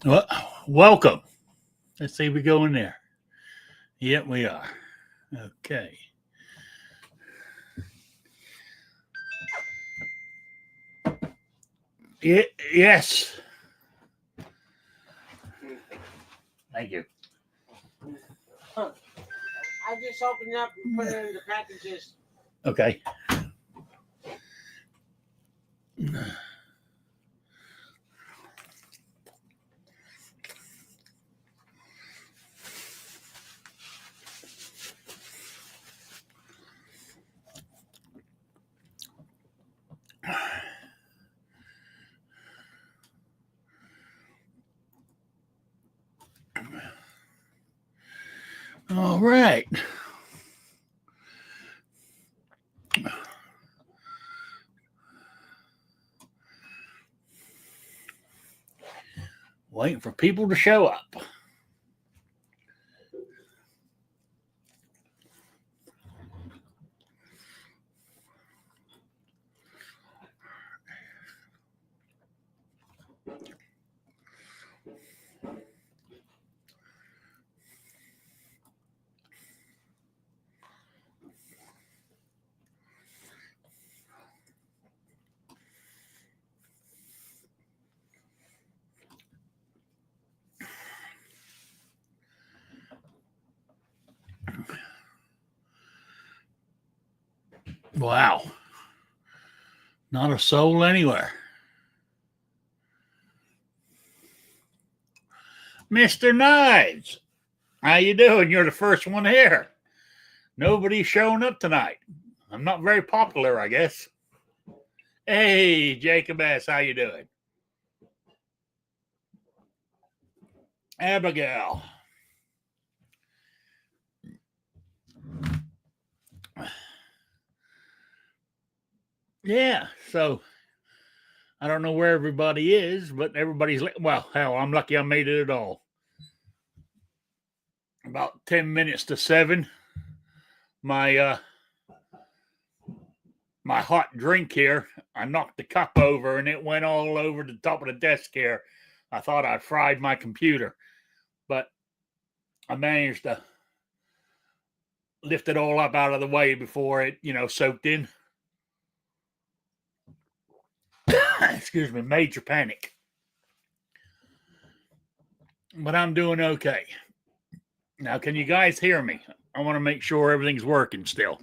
Well, welcome. Let's see if we go in there. Yep, we are. Okay. Yes. Thank you. I just opened it up and put it in the packages. Okay. All right. Waiting for people to show up. Wow. Not a soul anywhere. Mr. Knives, how you doing? You're the first one here. Nobody's showing up tonight. I'm not very popular, I guess. Hey, Jacob S., how you doing? Abigail. Yeah, so I don't know where everybody is, but everybody's well, hell, I'm lucky I made it at all. About 10 minutes to 7. My my hot drink here, I knocked the cup over and it went all over the top of the desk here. I thought I fried my computer, but I managed to lift it all up out of the way before it, soaked in. Excuse me, major panic. But I'm doing okay. Now, can you guys hear me? I want to make sure everything's working still.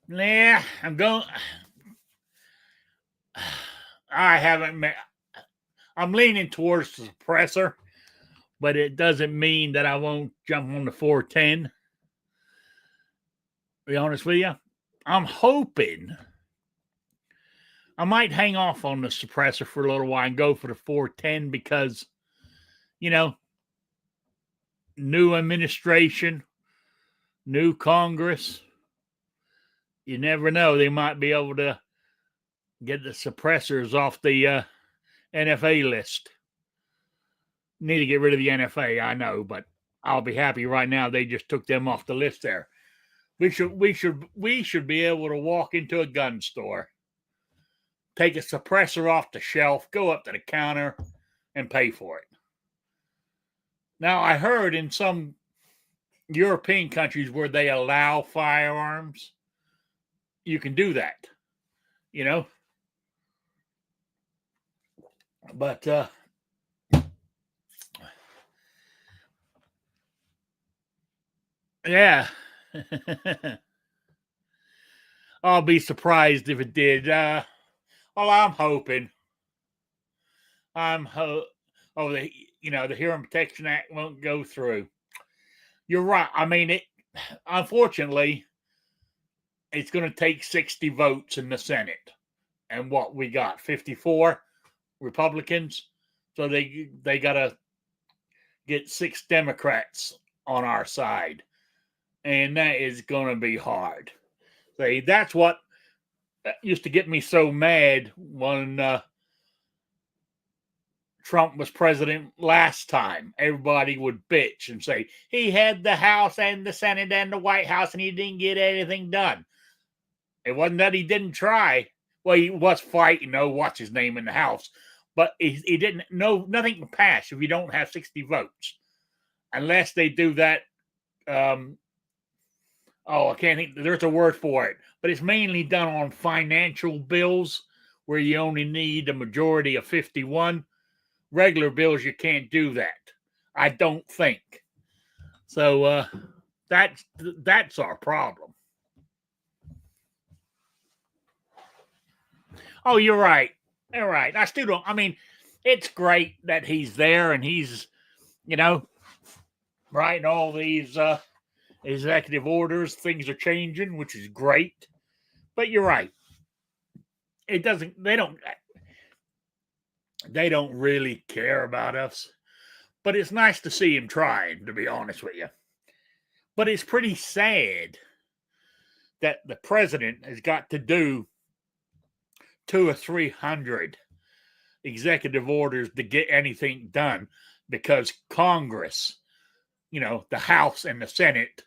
Yeah, I'm going. I haven't. I'm leaning towards the suppressor, but it doesn't mean that I won't jump on the 410. To be honest with you, I'm hoping I might hang off on the suppressor for a little while and go for the 410 because, new administration, new Congress. You never know. They might be able to get the suppressors off the NFA list. Need to get rid of the NFA, I know, but I'll be happy right now they just took them off the list there. We should be able to walk into a gun store, take a suppressor off the shelf, go up to the counter, and pay for it. Now, I heard in some European countries where they allow firearms, you can do that, But yeah. I'll be surprised if it did. Well, I'm hoping. The Hearing Protection Act won't go through. You're right. I mean, unfortunately, it's going to take 60 votes in the Senate. And what we got, 54 Republicans. So they got to get 6 Democrats on our side. And that is going to be hard. That's what used to get me so mad when Trump was president last time. Everybody would bitch and say he had the House and the Senate and the White House and he didn't get anything done. It wasn't that he didn't try. Well, he was fighting, what's his name in the House, but he didn't. No, nothing can pass if you don't have 60 votes, unless they do that. I can't think. There's a word for it, but it's mainly done on financial bills where you only need a majority of 51. Regular bills, you can't do that. I don't think. So that's our problem. Oh, you're right. You're right. I still don't. I mean, it's great that he's there and he's, writing all these executive orders. Things are changing, which is great. But you're right. It doesn't. They don't. They don't really care about us. But it's nice to see him trying, to be honest with you. But it's pretty sad that the president has got to do 200 or 300 executive orders to get anything done because Congress, the House and the Senate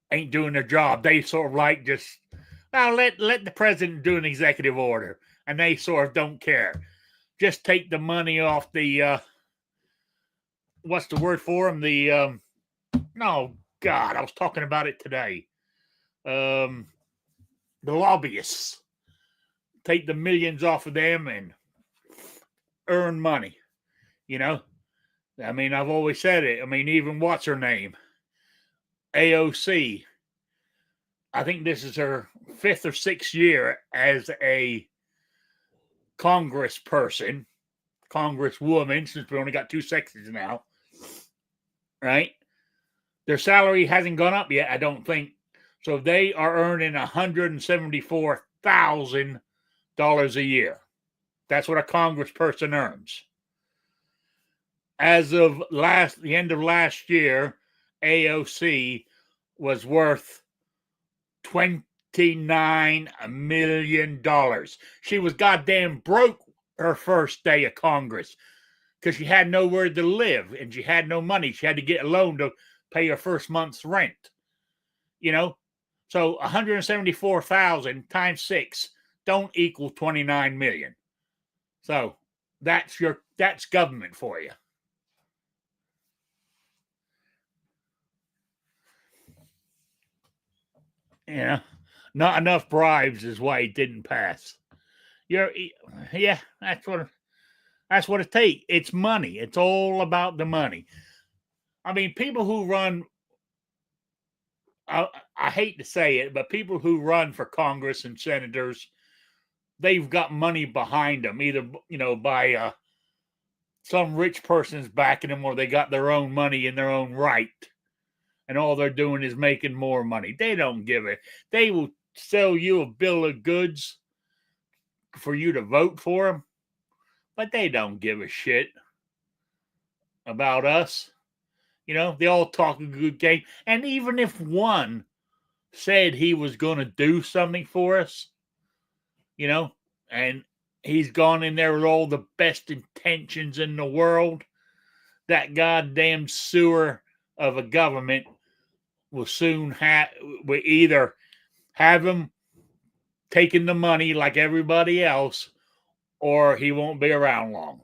ain't doing their job. They sort of like just, let the president do an executive order, and they sort of don't care. Just take the money off the, what's the word for them? No, God, I was talking about it today. The lobbyists. Take the millions off of them and earn money. I mean, I've always said it. I mean, even what's her name? AOC. I think this is her 5th or 6th year as a congresswoman, since we only got 2 sexes now. Right? Their salary hasn't gone up yet, I don't think. So they are earning $174,000 a year. That's what a congressperson earns. As of the end of last year, AOC was worth $29 million. She was goddamn broke her first day of Congress because she had nowhere to live and she had no money. She had to get a loan to pay her first month's rent. So 174,000 times 6 don't equal 29 million. So that's government for you. Not enough bribes is why it didn't pass. That's what it takes. It's money. It's all about the money. I mean, people who run, I hate to say it, but people who run for Congress and senators, they've got money behind them, either, by some rich person's backing them or they got their own money in their own right. And all they're doing is making more money. They don't give it. They will sell you a bill of goods for you to vote for them, but they don't give a shit about us. They all talk a good game. And even if one said he was going to do something for us, and he's gone in there with all the best intentions in the world, that goddamn sewer of a government will soon will either have him taking the money like everybody else, or he won't be around long.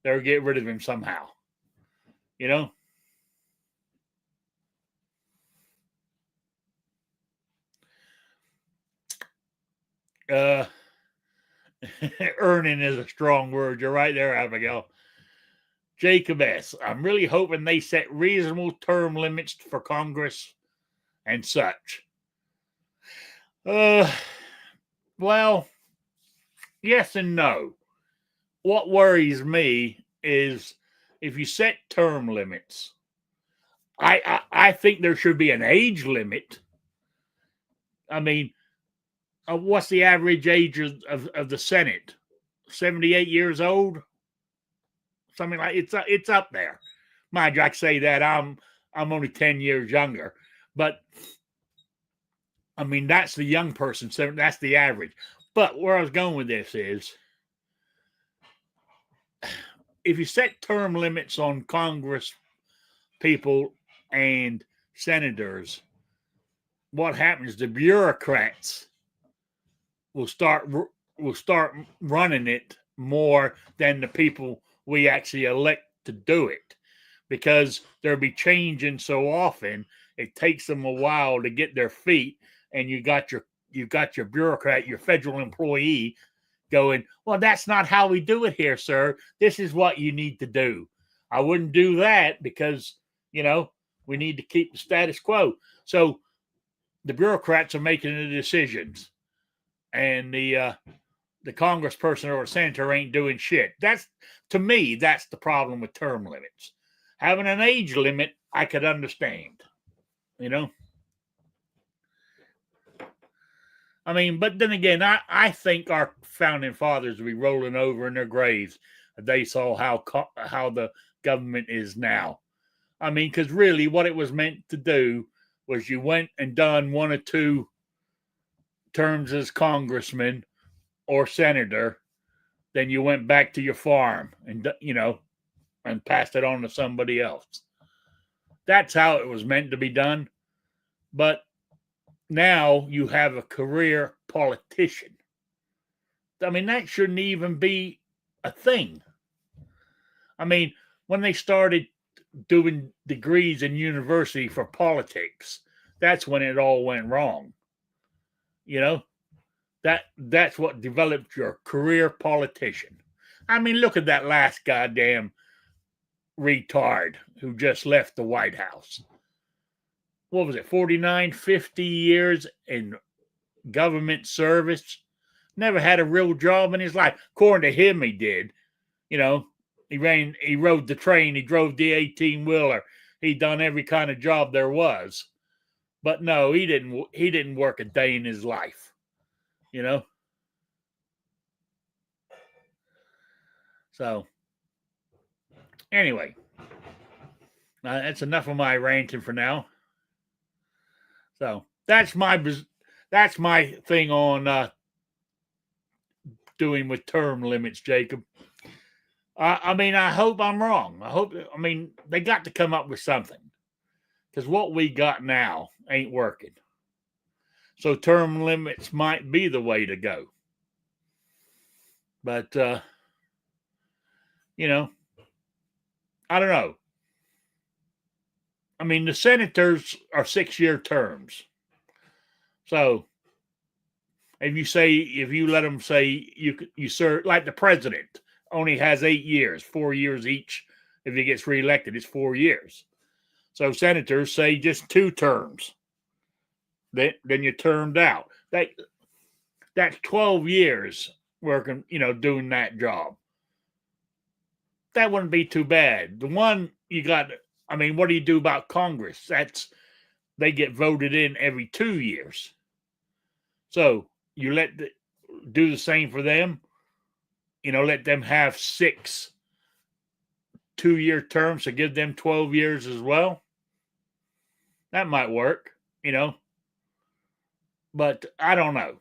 They'll get rid of him somehow. Earning is a strong word. You're right there, Abigail. Jacob S. I'm really hoping they set reasonable term limits for Congress and such. Well, yes and no. What worries me is if you set term limits, I think there should be an age limit. I mean, what's the average age of the Senate? 78 years old? Something like it's up there. Mind you, I say that I'm only 10 years younger, but I mean that's the young person. So that's the average. But where I was going with this is, if you set term limits on Congress people and senators, what happens? The bureaucrats will start running it more than the people we actually elect to do it, because they'll be changing so often. It takes them a while to get their feet, and you got your bureaucrat, your federal employee, going, well, that's not how we do it here, sir. This is what you need to do. I wouldn't do that because, we need to keep the status quo. So the bureaucrats are making the decisions, and the congressperson or the senator ain't doing shit. To me, that's the problem with term limits. Having an age limit, I could understand, I mean, but then again, I think our founding fathers would be rolling over in their graves if they saw how the government is now. I mean, because really what it was meant to do was you went and done 1 or 2 terms as congressman or senator, then you went back to your farm and, and passed it on to somebody else. That's how it was meant to be done. But now you have a career politician. I mean, that shouldn't even be a thing. I mean, when they started doing degrees in university for politics, that's when it all went wrong. That's what developed your career politician. I mean, look at that last goddamn retard who just left the White House. What was it, 49, 50 years in government service? Never had a real job in his life. According to him, he did. He rode the train, he drove the 18-wheeler. He done every kind of job there was. But no, he didn't work a day in his life. So, anyway, that's enough of my ranting for now. So that's my thing on doing with term limits, Jacob. I mean, I hope I'm wrong. I mean, they got to come up with something, because what we got now ain't working. So term limits might be the way to go. But, I don't know. I mean, the senators are 6-year terms. So if you let them say you serve, like the president only has 8 years, 4 years each. If he gets reelected, it's 4 years. So senators say just 2 terms. Then you're termed out. That's 12 years working, doing that job. That wouldn't be too bad. The one you got, I mean, what do you do about Congress? They get voted in every 2 years. So you do the same for them. Let them have 6 2-year terms to give them 12 years as well. That might work, But I don't know.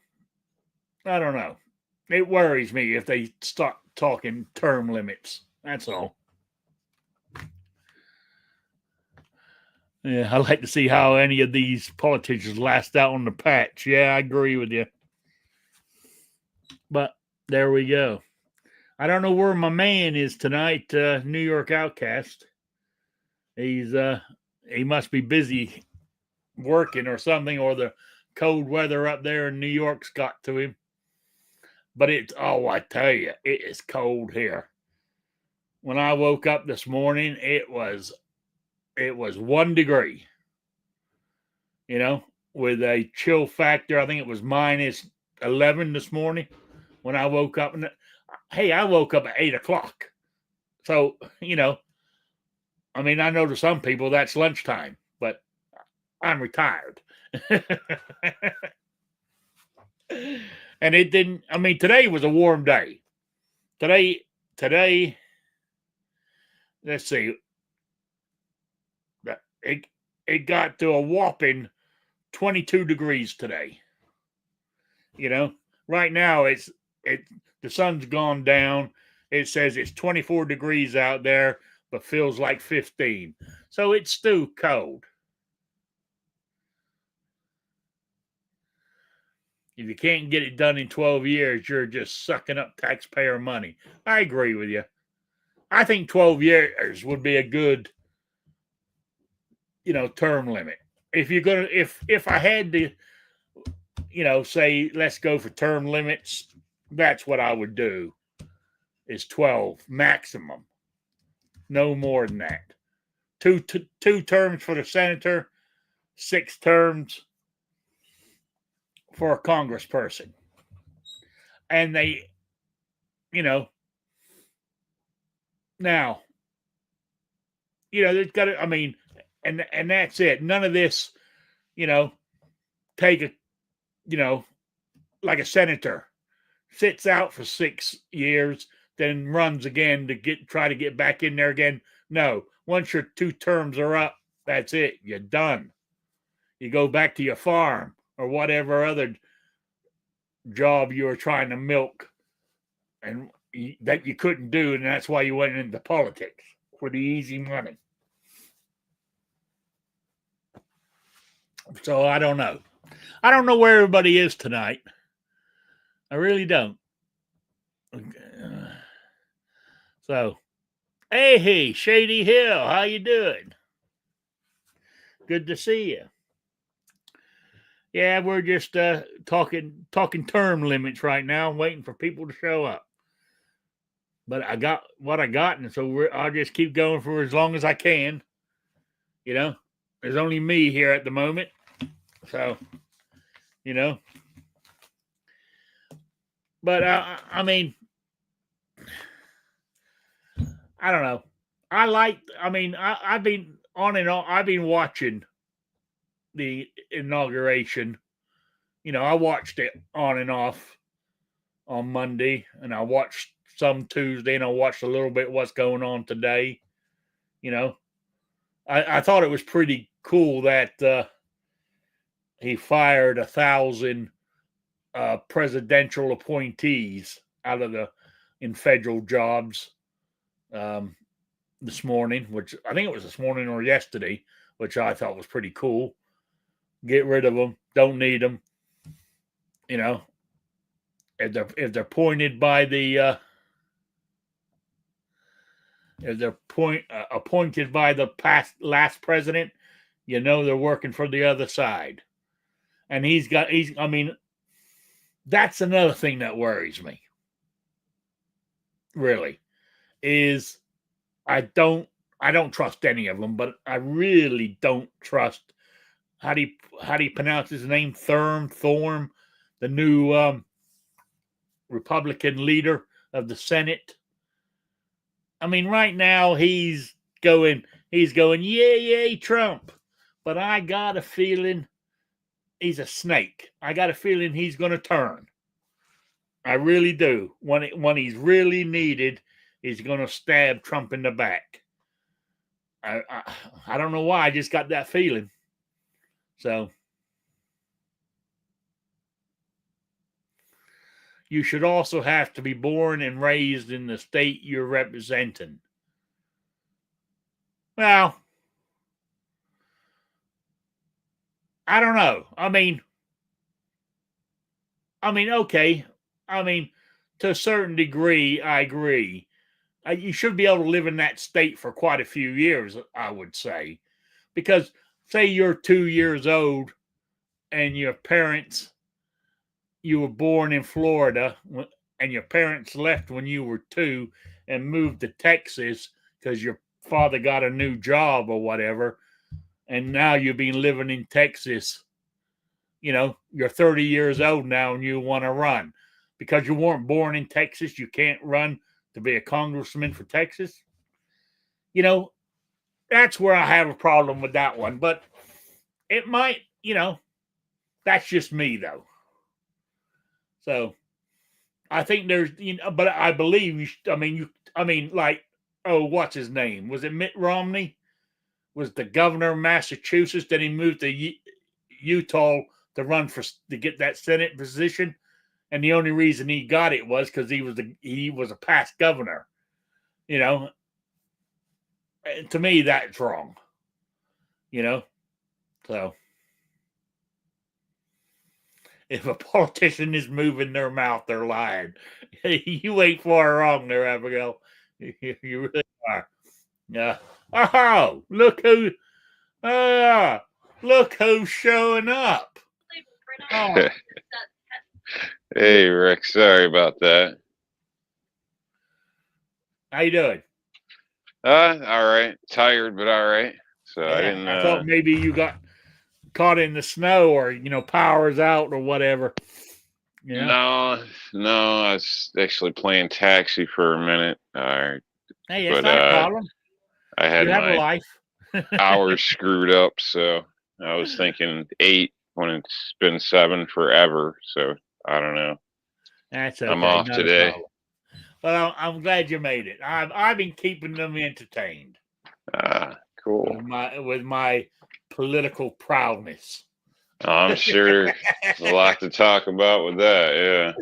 It worries me if they start talking term limits. That's all. Yeah, I'd like to see how any of these politicians last out on the patch. Yeah, I agree with you. But there we go. I don't know where my man is tonight, New York Outcast. He must be busy working or something, or the cold weather up there in New York's got to him. But I tell you, it is cold here. When I woke up this morning, it was 1 degree. With a chill factor, I think it was minus 11 this morning when I woke up. And I woke up at 8 o'clock. So, I mean, I know to some people that's lunchtime, but I'm retired. And it didn't, I mean, today was a warm day. Today, let's see, it got to a whopping 22 degrees today. Right now the sun's gone down. It says it's 24 degrees out there, but feels like 15. So it's still cold. If you can't get it done in 12 years, you're just sucking up taxpayer money. I agree with you. I think 12 years would be a good, term limit. If you're gonna, if I had to, say let's go for term limits, that's what I would do. Is 12 maximum, no more than that. Two terms for the senator, 6 terms for a congressperson, and they, now, there's got to. I mean, and that's it. None of this, take a, like a senator sits out for 6 years, then runs again to try to get back in there again. No, once your 2 terms are up, that's it. You're done. You go back to your farm or whatever other job you were trying to milk, and that you couldn't do, and that's why you went into politics, for the easy money. So I don't know. I don't know where everybody is tonight. I really don't. So, hey, Shady Hill, how you doing? Good to see you. Yeah, we're just talking term limits right now, waiting for people to show up. But I got what I got, and so I'll just keep going for as long as I can. There's only me here at the moment, so But I mean, I don't know. I've been on and on. I've been watching the inauguration. I watched it on and off on Monday, and I watched some Tuesday, and I watched a little bit what's going on today. I thought it was pretty cool that he fired 1,000 presidential appointees out of in federal jobs this morning, which I think it was this morning or yesterday, which I thought was pretty cool. Get rid of them. Don't need them. If they're appointed by the appointed by the last president, they're working for the other side. And that's another thing that worries me. Really, is I don't trust any of them, but I really don't trust. How do you pronounce his name? Thorm, the new Republican leader of the Senate. I mean, right now he's going, yay, Trump. But I got a feeling he's a snake. I got a feeling he's going to turn. I really do. When he's really needed, he's going to stab Trump in the back. I don't know why. I just got that feeling. So you should also have to be born and raised in the state you're representing. Well, I don't know. I mean, okay. To a certain degree, I agree. You should be able to live in that state for quite a few years, I would say. Because, say you're 2 years old and you were born in Florida, and your parents left when you were 2 and moved to Texas because your father got a new job or whatever, and now you've been living in Texas. You're 30 years old now and you want to run. Because you weren't born in Texas, you can't run to be a congressman for Texas. That's where I have a problem with that one. But it might, that's just me, though. So I think there's, but I believe, what's his name? Was it Mitt Romney? Was the governor of Massachusetts? Then he moved to Utah to get that Senate position. And the only reason he got it was because he was a past governor. To me, that's wrong. So if a politician is moving their mouth, they're lying. You ain't far wrong there, Abigail. You really are. Yeah. Oh, look who's showing up. Oh, Hey, Rick. Sorry about that. how you doing? All right. Tired, but all right. So I Yeah, didn't. I thought maybe you got caught in the snow, or power's out or whatever. Yeah. No. I was actually playing taxi for a minute. Hey, that's But not a problem. I had You have a my life. hours screwed up, so I was thinking 8 when it's been 7 forever. So I don't know. That's okay. I'm off not a today. problem. Well, I'm glad you made it. I've been keeping them entertained Cool. with my political prowess. I'm sure there's a lot to talk about with that. Yeah.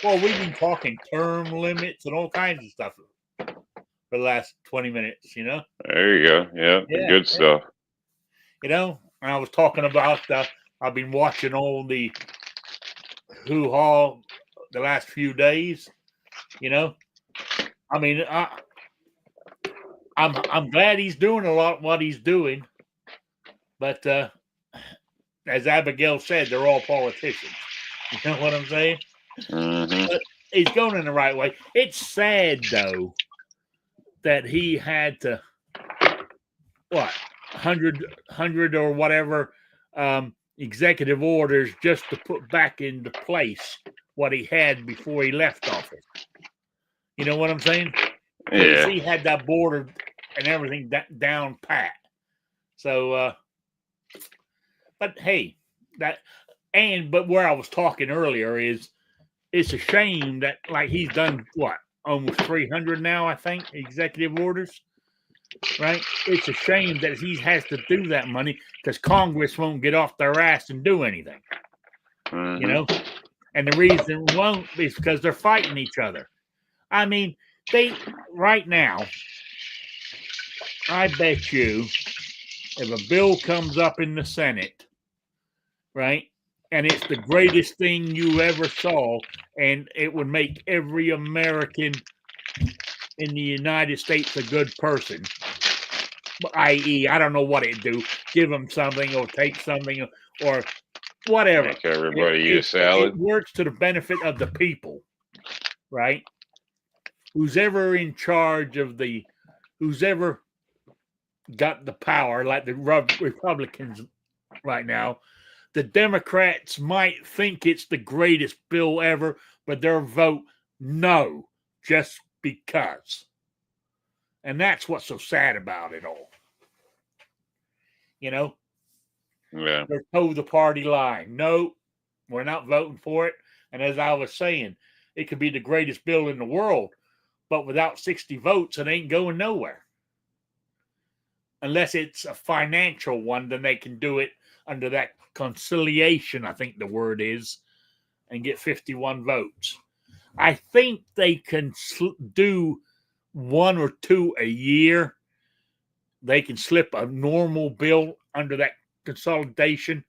Well, we've been talking term limits and all kinds of stuff for the last 20 minutes. There you go. Yeah. Yeah, Good stuff. And I was talking about I've been watching all the hoo-ha the last few days. I mean, I'm glad he's doing a lot what he's doing, but as Abigail said, they're all politicians. You know what I'm saying? Mm-hmm. But he's going in the right way. It's sad though that he had to 100 or whatever executive orders just to put back into place what he had before he left office. You know what I'm saying? Yeah. He had that border and everything down pat. So, but hey, but where I was talking earlier is it's a shame that he's done almost 300 now, I think, executive orders, right? It's a shame that he has to do that money because Congress won't get off their ass and do anything, Mm-hmm. And the reason won't is because they're fighting each other. I mean, right now, I bet you if a bill comes up in the Senate, right, and it's the greatest thing you ever saw, and it would make every American in the United States a good person, i.e., I don't know what it'd do, give them something or take something or whatever. Make everybody eat a salad. It works to the benefit of the people, right? Who's ever in charge of who's ever got the power, like the Republicans right now, the Democrats might think it's the greatest bill ever, but they'll vote no just because. And that's what's so sad about it all. Yeah. They're toe the party line. No, we're not voting for it. And as I was saying, it could be the greatest bill in the world, but without 60 votes, it ain't going nowhere. Unless it's a financial one, then they can do it under that conciliation, I think the word is, and get 51 votes. I think they can do 1 or 2 a year. They can slip a normal bill under that consolidation,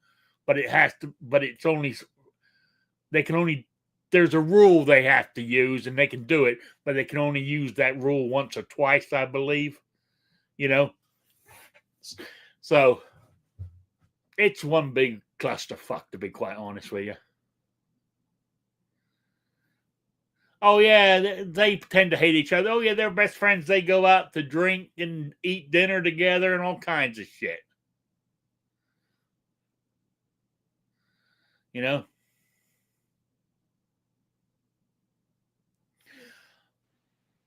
but it's only, there's a rule they have to use and they can do it, but they can only use that rule once or twice, I believe, So it's one big clusterfuck, to be quite honest with you. Oh, yeah, they tend to hate each other. Oh, yeah, they're best friends. They go out to drink and eat dinner together and all kinds of shit.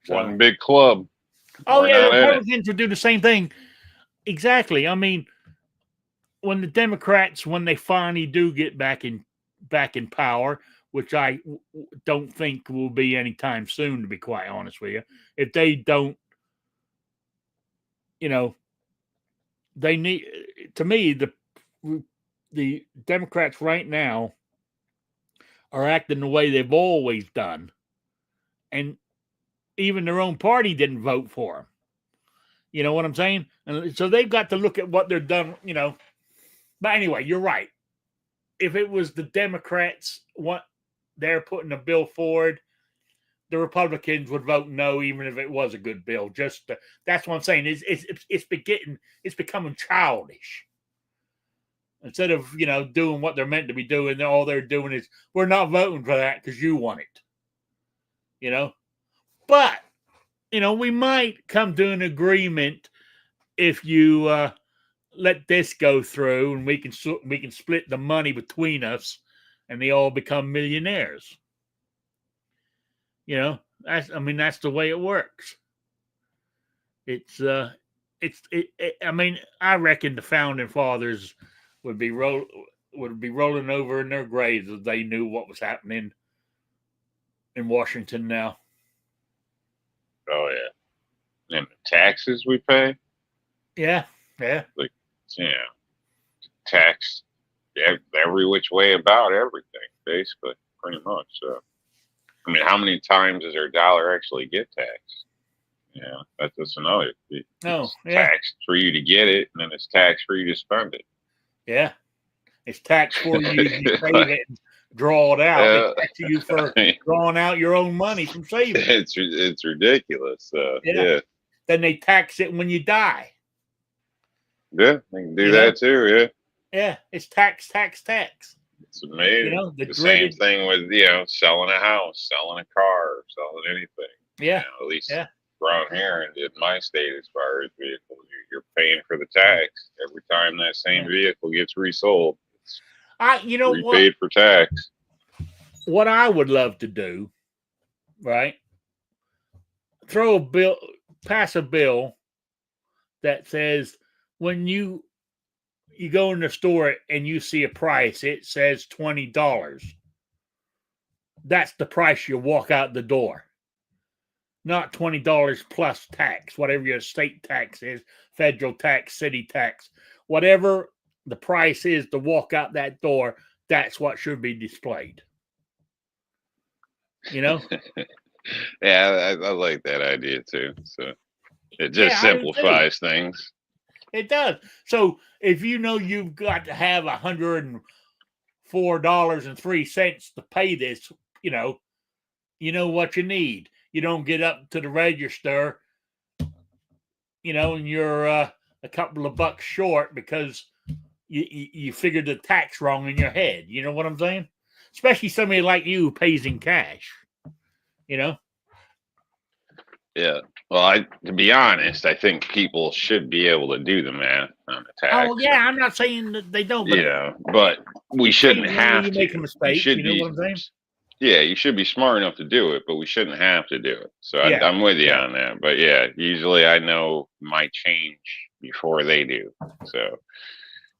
One big club. Oh, We're yeah, not the in it. Republicans would do the same thing. Exactly. I mean, when the Democrats, when they finally do get back in power, which I don't think will be anytime soon, to be quite honest with you, if they don't, they need, to me, the Democrats right now are acting the way they've always done, and even their own party didn't vote for them. You know what I'm saying? And so they've got to look at what they're done, But anyway, you're right. if it was the Democrats they're putting a bill forward, the Republicans would vote no, even if it was a good bill. That's what I'm saying. It's becoming childish. Instead of doing what they're meant to be doing, all they're doing is we're not voting for that because you want it. But we might come to an agreement if you let this go through, and we can split the money between us, and they all become millionaires. That's the way it works. I reckon the founding fathers would be rolling over in their graves if they knew what was happening in Washington now. Oh yeah, and the taxes we pay. Yeah. Like, tax every which way about everything, basically, pretty much. So, how many times does their dollar actually get taxed? Yeah, that's just another. It's taxed for you to get it, and then it's taxed for you to spend it. Yeah, it's taxed for you to save it and draw it out. It's taxed you for drawing out your own money from saving. It's ridiculous. Yeah. Then they tax it when you die. Yeah, they can do that too. Yeah. Yeah, it's tax. It's amazing. The same thing with selling a house, selling a car, selling anything. Yeah. At least around here in my state, as far as vehicles, you're paying for the tax every time that same vehicle gets resold. It's paid for tax. What I would love to do, right? Pass a bill that says when you go in the store and you see a price, it says $20. That's the price you walk out the door. Not $20 plus tax, whatever your state tax is, federal tax, city tax, whatever the price is to walk out that door, that's what should be displayed. Yeah, I like that idea too. So it just simplifies things. It does. So if you've got to have $104.03 to pay this, you know what you need. You don't get up to the register, and you're a couple of bucks short because you figured the tax wrong in your head. You know what I'm saying? Especially somebody like you who pays in cash. Yeah. Well, to be honest, I think people should be able to do the math on the tax. Oh yeah, I'm not saying that they don't. But but we shouldn't have to make a mistake. You know what I'm saying? Yeah, you should be smart enough to do it, but we shouldn't have to do it. So I'm with you on that. But usually I know my change before they do. So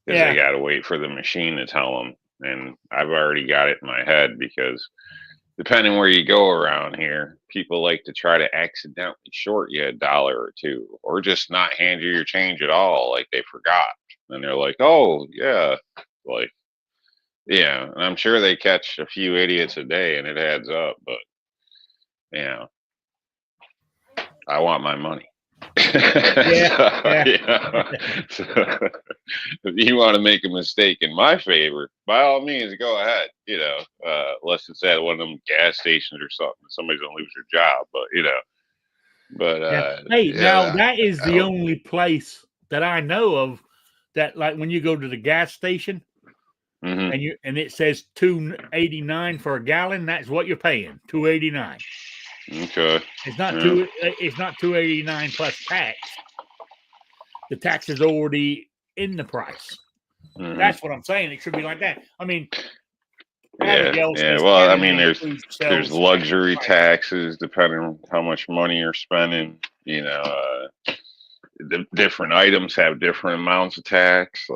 because I got to wait for the machine to tell them, and I've already got it in my head because depending where you go around here, people like to try to accidentally short you $1 or $2, or just not hand you your change at all, like they forgot. And they're like, "Oh yeah," and I'm sure they catch a few idiots a day, and it adds up. But I want my money. So, if you want to make a mistake in my favor, by all means, go ahead. Unless it's at one of them gas stations or something, somebody's gonna lose their job. But now that is the only place that I know of that, like, when you go to the gas station. Mm-hmm. And it says $2.89 for a gallon. That's what you're paying, $2.89. Okay. It's not $2.89 plus tax. The tax is already in the price. Mm-hmm. That's what I'm saying. It should be like that. There's luxury taxes depending on how much money you're spending. The different items have different amounts of tax.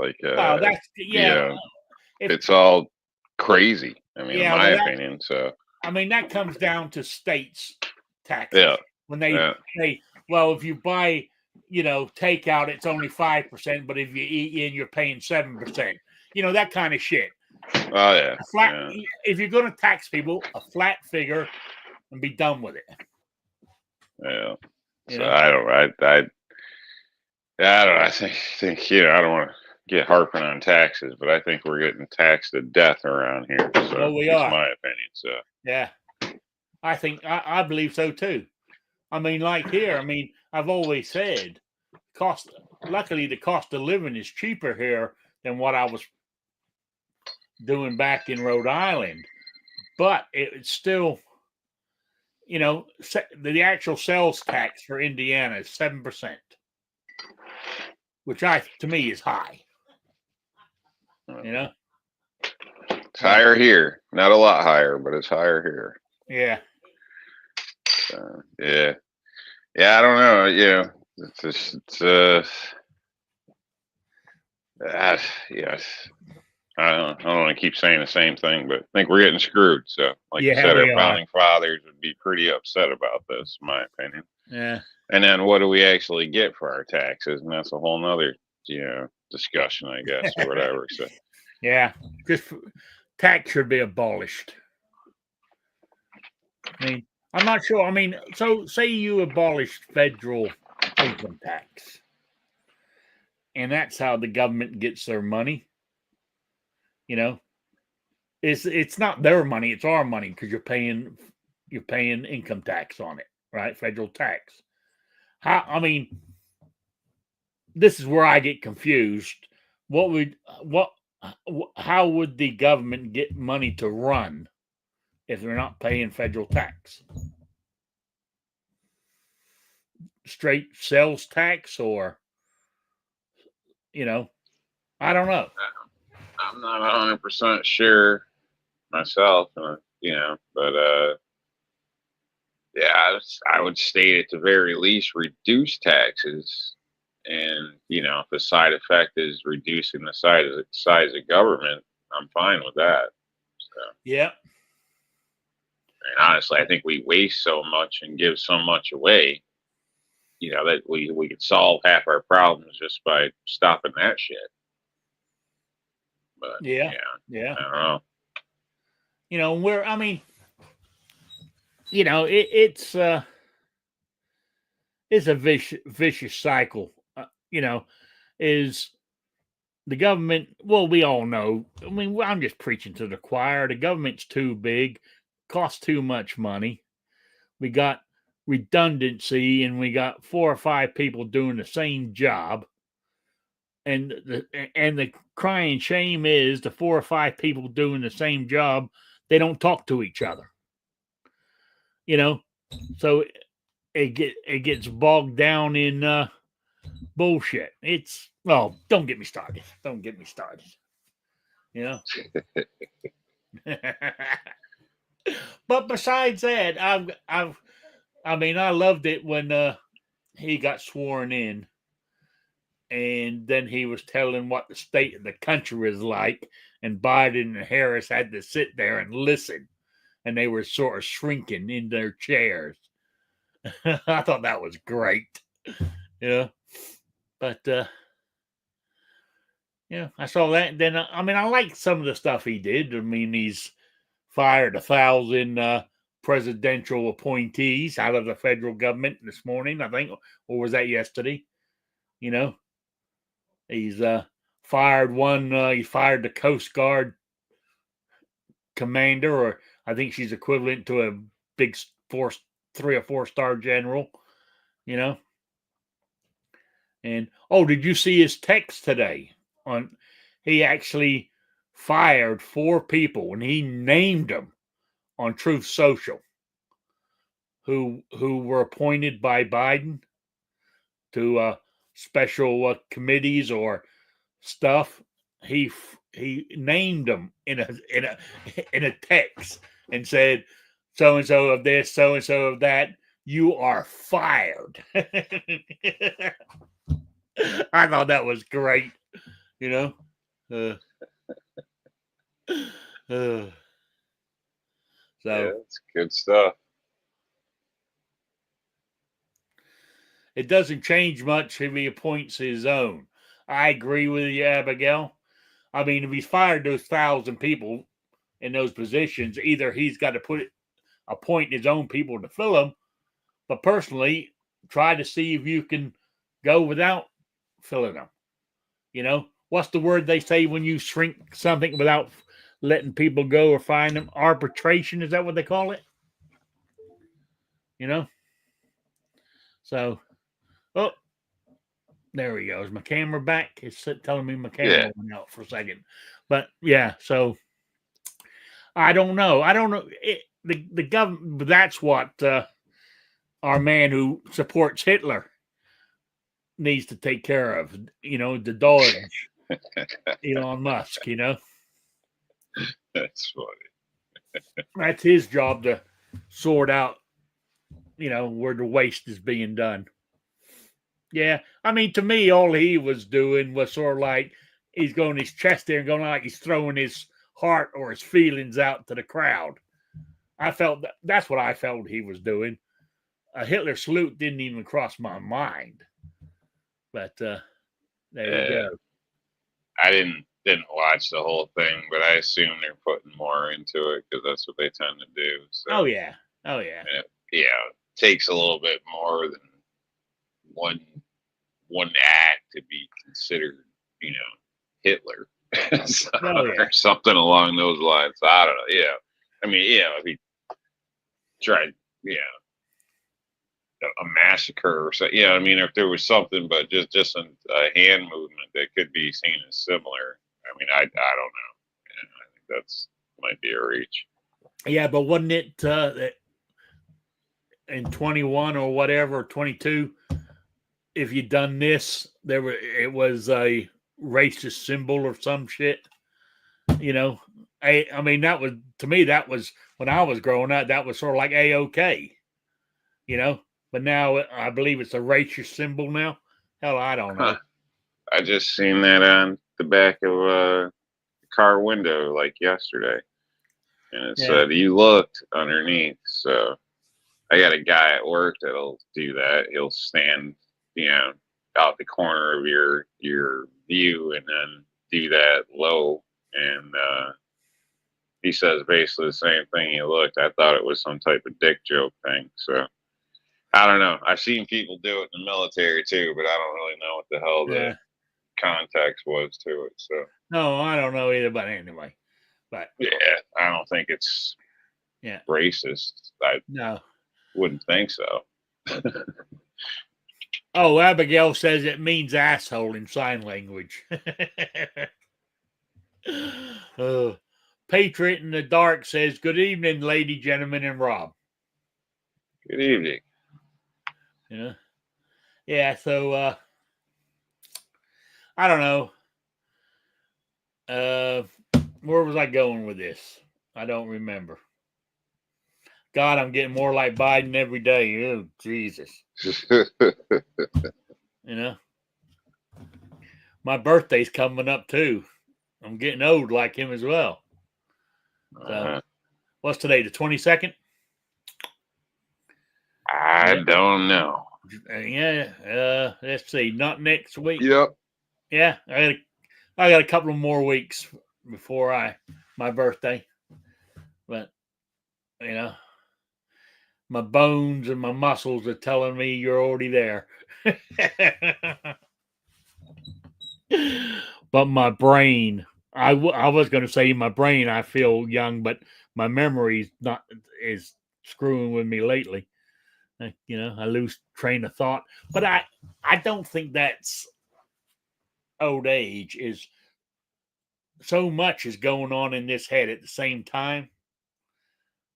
It's all crazy. In my opinion. So that comes down to states' taxes. Yeah. When they say, well, if you buy, takeout, it's only 5%, but if you eat in, you're paying 7%. That kind of shit. Oh yeah. If you're going to tax people, a flat figure, and be done with it. Yeah. So I don't know. I think I don't want to get harping on taxes, but I think we're getting taxed to death around here. So Well, we that's are. my opinion. So Yeah, I believe so too. I mean, like here, I mean, I've always said luckily the cost of living is cheaper here than what I was doing back in Rhode Island, but it's still, the actual sales tax for Indiana is 7%, which to me is high. It's higher here, not a lot higher, but it's higher here. Yeah. Yeah. I don't know. Yes. I don't want to keep saying the same thing, but I think we're getting screwed. So, like you said, our founding fathers would be pretty upset about this, in my opinion. Yeah. And then what do we actually get for our taxes? And that's a whole nother, discussion, I guess, or whatever. So, yeah, just tax should be abolished. I mean, I'm not sure. I mean, so say you abolished federal income tax, and that's how the government gets their money. It's not their money; it's our money because you're paying income tax on it, right? Federal tax. I mean, this is where I get confused. How would the government get money to run if they're not paying federal tax? Straight sales tax, or I don't know. I'm not 100% sure myself, but I would state at the very least reduce taxes, and if the side effect is reducing the size of government, I'm fine with that. So, yeah. And honestly, I think we waste so much and give so much away, that we could solve half our problems just by stopping that shit. But yeah. I don't know. I mean, it's a vicious cycle. Is the government? Well, we all know. I mean, I'm just preaching to the choir. The government's too big, costs too much money. We got redundancy, and we got 4 or 5 people doing the same job. And the crying shame is the 4 or 5 people doing the same job, they don't talk to each other. So it gets bogged down in bullshit. Don't get me started. Don't get me started. But besides that, I loved it when he got sworn in, and then he was telling what the state of the country is like, and Biden and Harris had to sit there and listen, and they were sort of shrinking in their chairs. I thought that was great. But I saw that. Then I like some of the stuff he did. I mean, he's fired 1,000 presidential appointees out of the federal government this morning, I think, or was that yesterday? He's fired one. He fired the Coast Guard commander, or I think she's equivalent to a big 3 or 4 star general. And did you see his text today? He actually fired 4 people, and he named them on Truth Social, who were appointed by Biden to special committees or stuff. He named them in a text and said, so and so of this, so and so of that. You are fired. I thought that was great. So it's good stuff. It doesn't change much if he appoints his own. I agree with you, Abigail. I mean, if he's fired those 1,000 people in those positions, either he's got to appoint his own people to fill them, but personally, try to see if you can go without filling them. what's the word they say when you shrink something without letting people go or find them? Arbitration, is that what they call it? You know? So, oh, there we go. Is my camera back? It's telling me my camera went out for a second. But yeah, so I don't know. The government, that's what our man who supports Hitler needs to take care of. The Doge, Elon Musk, That's funny. That's his job to sort out, where the waste is being done. Yeah. I mean, to me, all he was doing was sort of like he's going his chest there and going like he's throwing his heart or his feelings out to the crowd. I felt that's what I felt he was doing. A Hitler salute didn't even cross my mind. But there you go. I didn't watch the whole thing, but I assume they're putting more into it because that's what they tend to do. So, oh yeah. It takes a little bit more than one act to be considered, Hitler. So, or something along those lines. I don't know. Yeah. I mean, if he tried, a massacre or so, I mean, if there was something, but just a hand movement that could be seen as similar. I mean, I don't know. I think that's might be a reach. Yeah, but wasn't it in 21 or whatever, 22? If you'd done this, it was a racist symbol or some shit. I mean, that was, to me, that was when I was growing up, that was sort of like A-OK, but now I believe it's a racist symbol now. Hell, I don't know. I just seen that on the back of a car window like yesterday, and it said you looked underneath. So I got a guy at work that'll do that. He'll stand, out the corner of your view and then do that low, and he says basically the same thing. You looked. I thought it was some type of dick joke thing. So I don't know. I've seen people do it in the military too, but I don't really know what the hell the context was to it. So no, I don't know either. But anyway, I don't think it's racist. I wouldn't think so. Oh, Abigail says it means asshole in sign language. Patriot in the Dark says, good evening, lady, gentlemen, and Rob. Good evening. Yeah, so I don't know. Where was I going with this? I don't remember. God, I'm getting more like Biden every day. Oh, Jesus. My birthday's coming up too. I'm getting old like him as well. So, what's today, the 22nd? I don't know. Let's see. Not next week. Yep. Yeah, I got a couple of more weeks before my birthday. But my bones and my muscles are telling me you're already there. But my brain, I was going to say my brain, I feel young, but my memory is screwing with me lately. I lose train of thought. But I don't think that's old age. Is so much is going on in this head at the same time.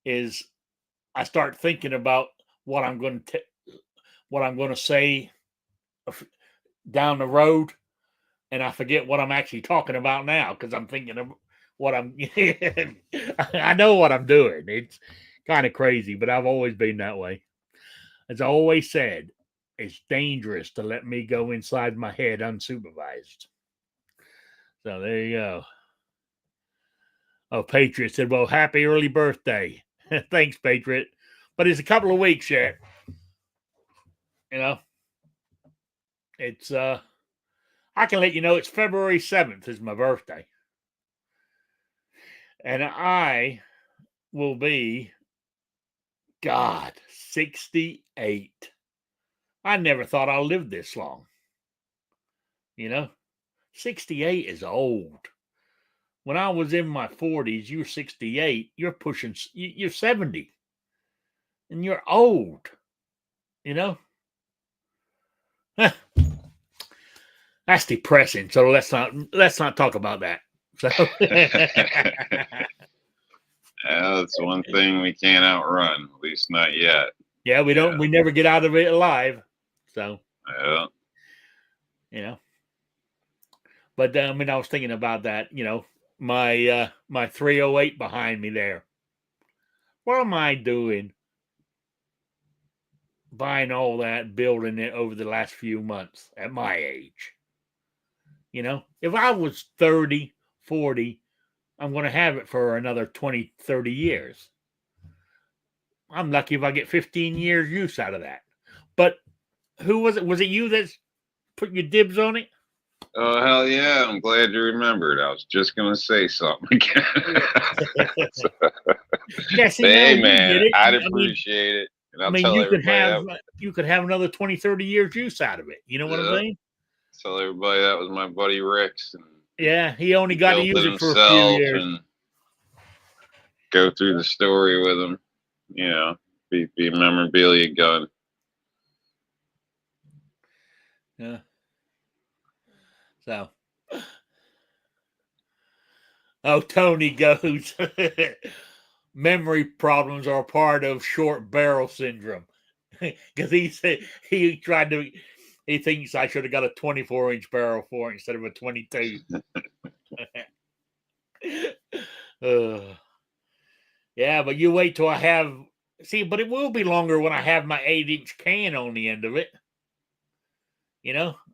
Is I start thinking about what I'm going to say down the road, and I forget what I'm actually talking about now because I'm thinking of what I'm. I know what I'm doing. It's kind of crazy, but I've always been that way. As I always said, it's dangerous to let me go inside my head unsupervised. So there you go. Oh, Patriot said, well, happy early birthday. Thanks, Patriot. But it's a couple of weeks yet. It's, I can let you know it's February 7th is my birthday. And I will be, 68. I never thought I'd live this long. 68 is old. When I was in my 40s, you're 68, you're 70, and you're old, you know? That's depressing. So let's not talk about that. So That's one thing we can't outrun, at least not yet. yeah, we never get out of it alive. So Yeah. you know. But I mean, I was thinking about that, my 308 behind me there. What am I doing buying all that, building it over the last few months at my age? If I was 30, 40, I'm going to have it for another 20, 30 years. I'm lucky if I get 15 years use out of that. But who was it? Was it you that put your dibs on it? Oh, hell yeah. I'm glad you remembered. I was just going to say something again. Yeah, see, hey, man, I'd appreciate it. And I'll tell you could have another 20, 30 years use out of it. You know what I'm saying? Tell everybody that was my buddy Rick's. And yeah, he only got to use it for a few years. And go through the story with him. Be a memorabilia gun. Yeah. So. Oh, Tony goes. Memory problems are a part of short barrel syndrome. Because he said he thinks I should have got a 24-inch barrel for it instead of a 22. Yeah, but you wait till I have. See, but it will be longer when I have my 8-inch can on the end of it.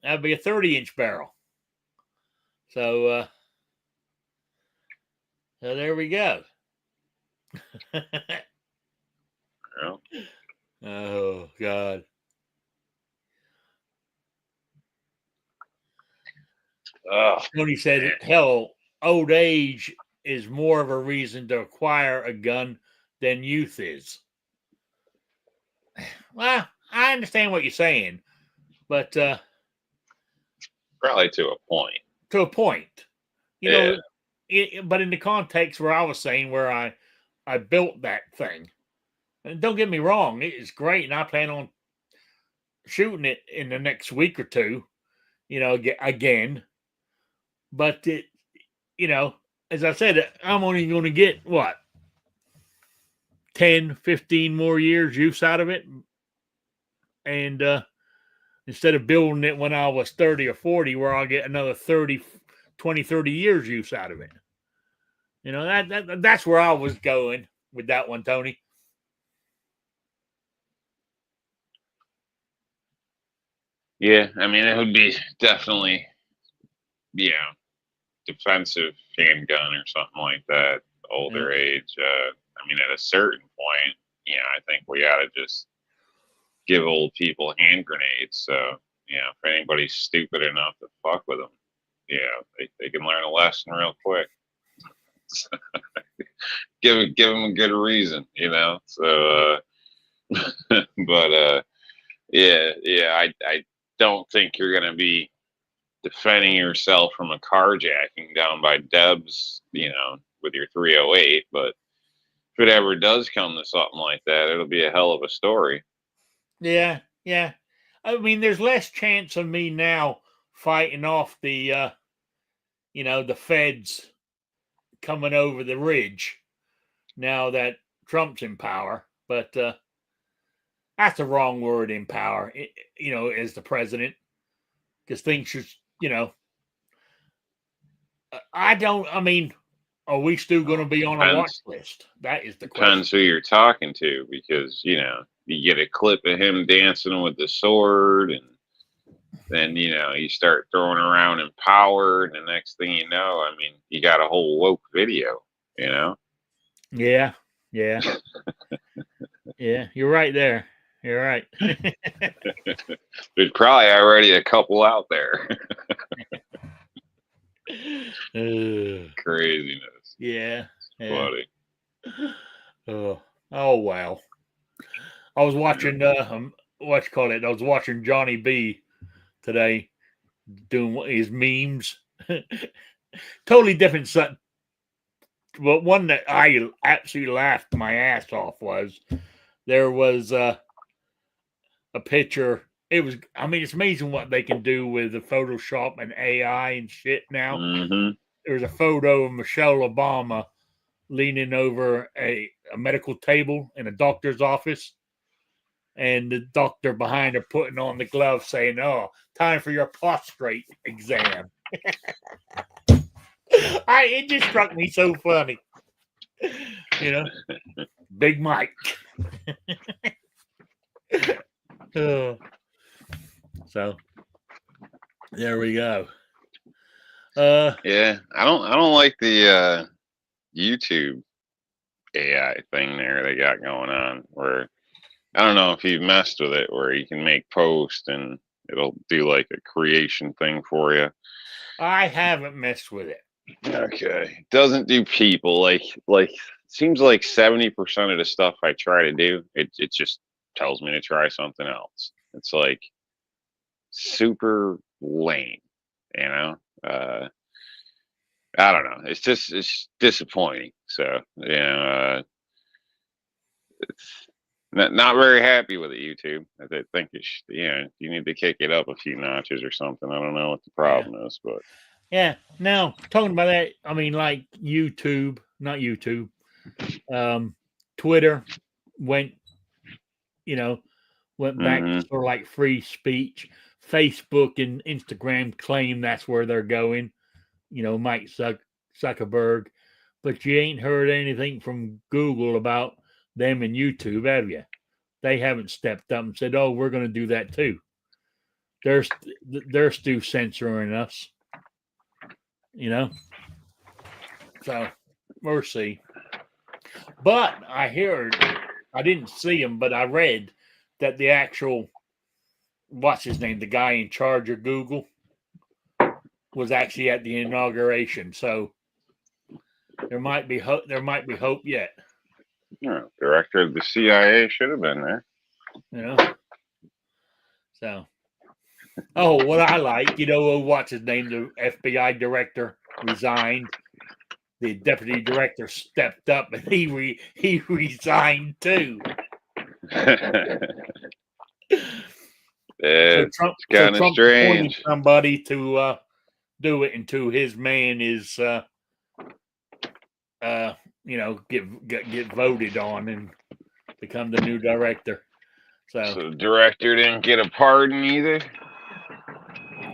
That'd be a 30-inch barrel. So there we go. Yeah. Oh, God. Tony said, hell, old age is more of a reason to acquire a gun than youth is. Well, I understand what you're saying, but probably to a point. To a point. But in the context where I was saying where I built that thing, and don't get me wrong, it is great, and I plan on shooting it in the next week or two, again. But it, as I said, I'm only going to get 10, 15 more years use out of it. And instead of building it when I was 30 or 40, where I'll get another 30 years use out of it. That's where I was going with that one, Tony. Yeah, I mean, it would be definitely, defensive handgun or something like that, older age. I mean, at a certain point, I think we ought to just give old people hand grenades. So, if anybody's stupid enough to fuck with them, they can learn a lesson real quick. give them a good reason, So, but I don't think you're gonna be defending yourself from a carjacking down by Debs, with your 308. But if it ever does come to something like that, it'll be a hell of a story. Yeah. I mean, there's less chance of me now fighting off the, the feds coming over the ridge now that Trump's in power. But that's the wrong word, in power, as the president, because things should, are we still going to be on a watch list? That is the question. Depends who you're talking to, because, you get a clip of him dancing with the sword, and then, you start throwing around empower, and the next thing you know, you got a whole woke video, Yeah. Yeah, you're right there. You're right. There's probably already a couple out there. Craziness. Yeah. Funny. Oh wow. I was watching I was watching Johnny B today doing his memes, Totally different. But one that I absolutely laughed my ass off was there was a picture. It was, I mean, it's amazing what they can do with the Photoshop and AI and shit now. Mm-hmm. There was a photo of Michelle Obama leaning over a medical table in a doctor's office, and the doctor behind her putting on the glove saying, "Oh, time for your prostate exam." It just struck me so funny. You know, Big Mike. So there we go. Yeah, I don't like the YouTube AI thing there they got going on, where I don't know if you've messed with it, where you can make posts and it'll do like a creation thing for you. I haven't messed with it. Okay, doesn't do people like seems like 70% of the stuff I try to do, it just tells me to try something else. It's like super lame, you know. I don't know. It's disappointing. So it's not very happy with it. YouTube. I think you need to kick it up a few notches or something. I don't know what the problem is, but yeah. Now talking about that, I mean, like YouTube, not YouTube. Twitter went back to sort of like free speech. Facebook and Instagram claim that's where they're going. Mike Zuckerberg, but you ain't heard anything from Google about them and YouTube, have you? They haven't stepped up and said, "Oh, we're going to do that too." They're still censoring us, So we'll see. But I heard, I didn't see him, but I read that the actual, what's his name, the guy in charge of Google, was actually at the inauguration. So there might be hope. There might be hope yet. Yeah, director of the CIA should have been there. So, what I like, what's his name? The FBI director resigned. The deputy director stepped up, and he resigned too. It's kind of strange. Somebody to do it until his man is, get voted on and become the new director. So the director didn't get a pardon either.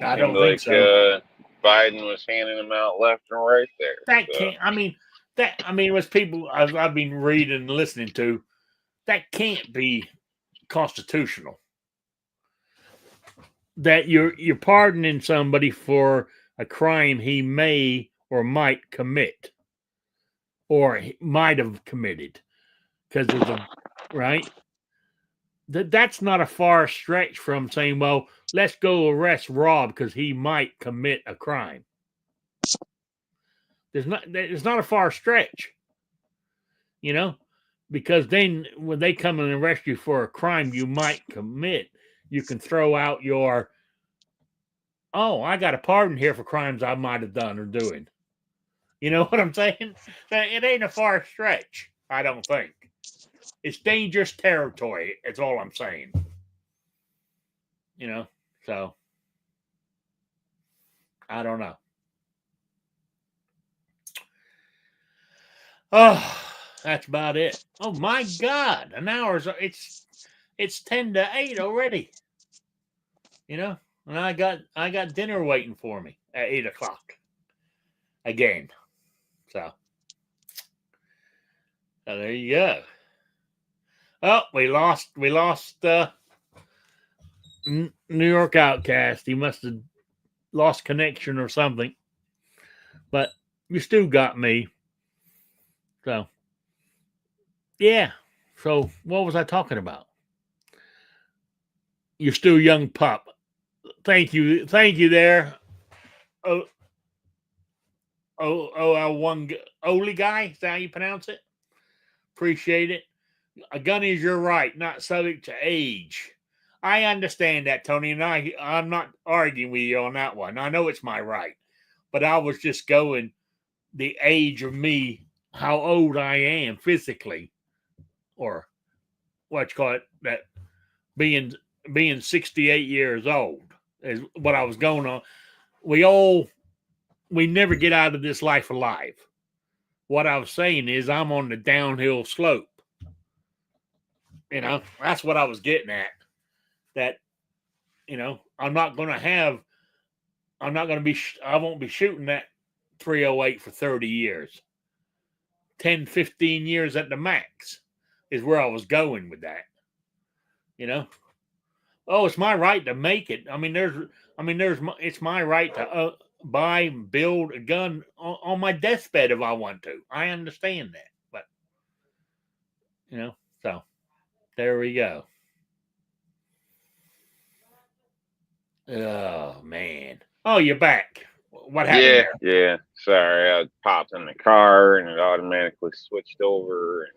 I don't think so. Biden was handing them out left and right there. That can't. I mean, was people I've been reading and listening to. That can't be constitutional. That you're pardoning somebody for a crime he may or might commit, or he might have committed, because of the right. That's not a far stretch from saying, "Well, let's go arrest Rob because he might commit a crime." It's not a far stretch, because then when they come and arrest you for a crime you might commit, you can throw out your, I got a pardon here for crimes I might have done or doing. You know what I'm saying? It ain't a far stretch, I don't think. It's dangerous territory. That's all I'm saying. So I don't know. Oh, that's about it. Oh my God, an hour's it's 10 to 8 already. And I got dinner waiting for me at 8 o'clock again. So there you go. Oh, we lost New York Outcast. He must have lost connection or something. But you still got me. So, yeah. So, what was I talking about? You're still young pup. Thank you there. One Oli guy. Is that how you pronounce it? Appreciate it. Gunnies, you're right. Not subject to age. I understand that, Tony, and I'm not arguing with you on that one. I know it's my right. but I was just going the age of me, how old I am physically, or what you call it, that being 68 years old is what I was going on. We never get out of this life alive. What I was saying is I'm on the downhill slope. That's what I was getting at. That, I won't be shooting that 308 for 30 years. 10, 15 years at the max is where I was going with that. Oh, it's my right to make it. It's my right to buy and build a gun on my deathbed if I want to. I understand that, but so there we go. Oh man! Oh, you're back. What happened? Yeah. Sorry, I popped in the car and it automatically switched over,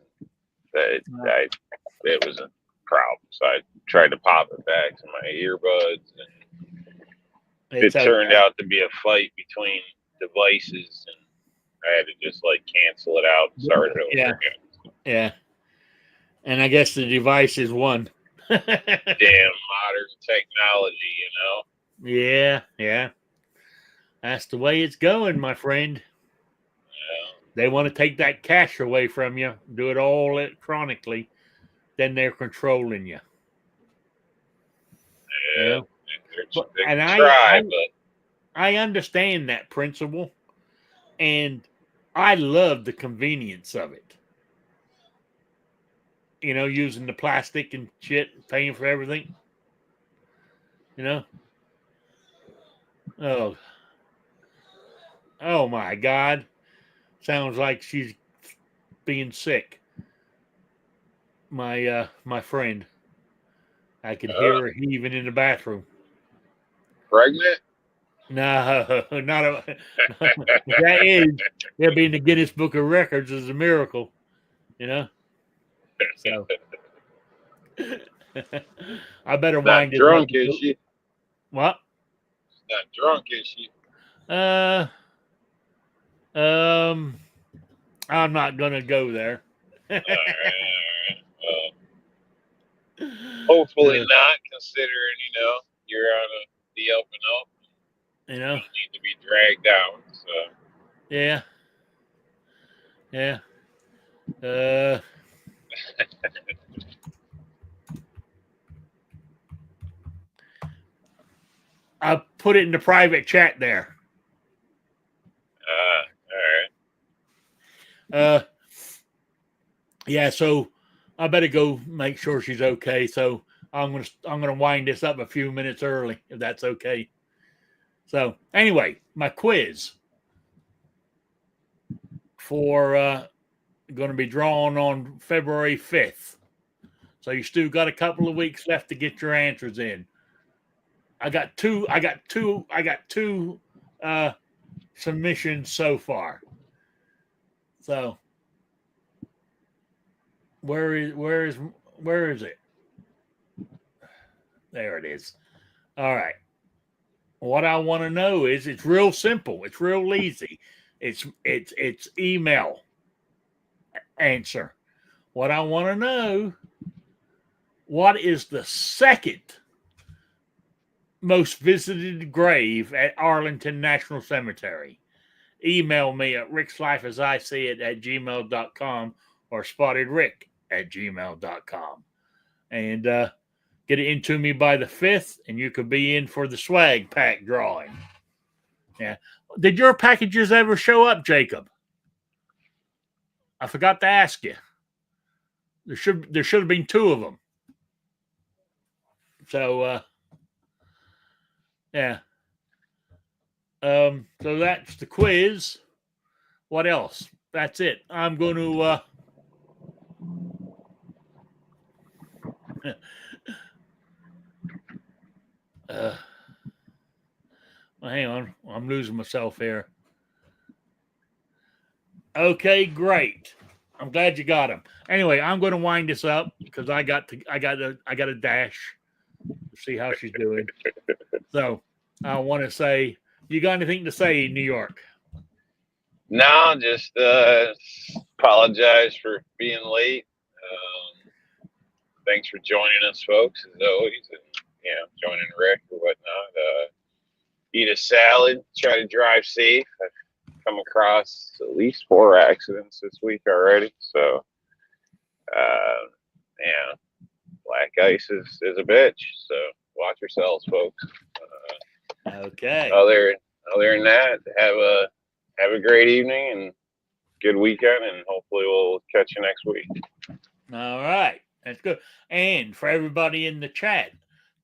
and it was a problem. So I tried to pop it back to my earbuds, and it turned out to be a fight between devices, and I had to just cancel it out and start it over again. Yeah. And I guess the device is one. Damn modern technology, Yeah. That's the way it's going, my friend. Yeah. They want to take that cash away from you, do it all electronically, then they're controlling you. Yeah. I understand that principle, and I love the convenience of it. Using the plastic and shit, paying for everything. Oh my God. Sounds like she's being sick. My friend. I could hear her heaving in the bathroom. Pregnant? No, not a. That is, they'll be in the Guinness Book of Records as a miracle. So I better wind it up. Drunk, is she? What? She's not drunk, is she? I'm not gonna go there. All right. Hopefully not, considering you're on the up and up. You don't need to be dragged down. So yeah. I put it in the private chat there. All right. Yeah, so I better go make sure she's okay. So I'm gonna wind this up a few minutes early, if that's okay. So anyway, my quiz for going to be drawn on February 5th. So you still got a couple of weeks left to get your answers in. I got two submissions so far. So where is it? There it is. All right. What I want to know is, it's real simple. It's real easy. It's email answer. What I want to know, what is the second most visited grave at Arlington National Cemetery? Email me at rickslifeasIseeit@gmail.com or spottedrick@gmail.com. And get it into me by the 5th, and you could be in for the swag pack drawing. Yeah. Did your packages ever show up, Jacob? I forgot to ask you. There should have been 2 of them. So yeah. So that's the quiz. What else? That's it. I'm going to well, hang on. I'm losing myself here. Okay, great. I'm glad you got him. Anyway, I'm going to wind this up because I got a dash to see how she's doing. So I want to say You got anything to say, New York? No, just apologize for being late. Thanks for joining us, folks, as always, and joining Rick or whatnot. Eat a salad, try to drive safe. I've come across at least 4 accidents this week already, so black ice is a bitch. So watch yourselves, folks. Okay. Other than that, have a great evening and good weekend, and hopefully we'll catch you next week. All right. That's good. And for everybody in the chat,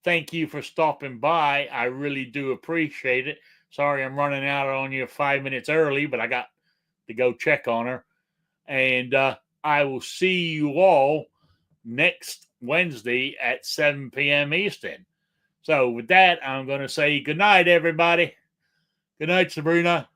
thank you for stopping by. I really do appreciate it. Sorry I'm running out on you 5 minutes early, but I got to go check on her. And I will see you all next Wednesday at 7 p.m. Eastern. So with that, I'm going to say good night, everybody. Good night, Sabrina.